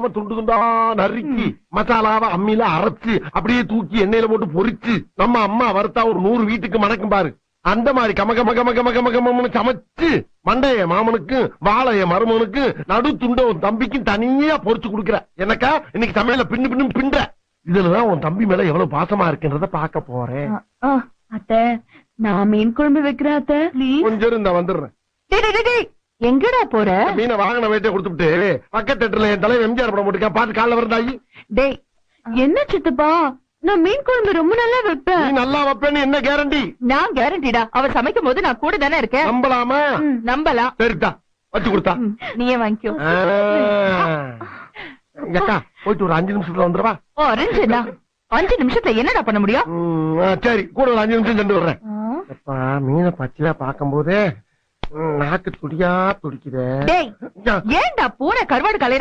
இல்லாம துண்டு துண்டா நறுக்கி மசாலாவை அம்மியில அரைச்சு அப்படியே தூக்கி எண்ணெயில போட்டு பொரிச்சு நம்ம அம்மா வறுத்தா ஒரு 100 வீட்டுக்கு மணக்கும் பாரு. அந்த மாதிரி கமகமகமகமகமகம்னு சமைச்சு மண்டைய மாமனுக்கு வாழைய மருமனுக்கு நடு துண்ட உன் தம்பிக்கும் தனியா பொரிச்சு குடுக்குற. எனக்கா இன்னைக்கு சமையல பின்னு பின்னு பின்ற. இதுலதான் உன் தம்பி மேல எவ்வளவு பாசமா இருக்குன்றத பாக்க போறேன். அத்தை நான் மீன் குழம்பு வைக்கிறேன் அத்தை. கொஞ்சம் இருந்தா வந்துடுறேன். எங்கடா போற? மீனை வாங்கின வேட்டை கொடுத்துட்டு பக்கத்து தேட்டர்ல என் தலைவர் எம்ஜிஆர் படம் போட்டுக்க பாத்து காலைல வரண்டாயி. டேய் என்ன சித்தப்பா, நான் மீன் குழம்பு ரொம்ப நல்லா வைப்பேன். நீ நல்லா வைப்பேன்னு என்ன கேரண்டி? நான் கேரண்டிடா, அவர் சமைக்கும் போது நான் கூட தானே இருக்கேன். நம்பலாமா? நம்பலாம். சரிதா வச்சு கொடுத்தா நீயே வாங்கிக்கோ. அக்கா போயிட்டு ஒரு 5 நிமிஷத்துல வந்துருவா. 5 நிமிஷத்துல என்னடா பண்ண முடியும்? சரி கூட ஒரு 5 நிமிஷம் சென்று வர்றேன். மீனை பச்சையா பாக்கும் போதே நாக்கு துடியா துடிக்குதே. ஏன்டா பூனை கருவாடு கலையிற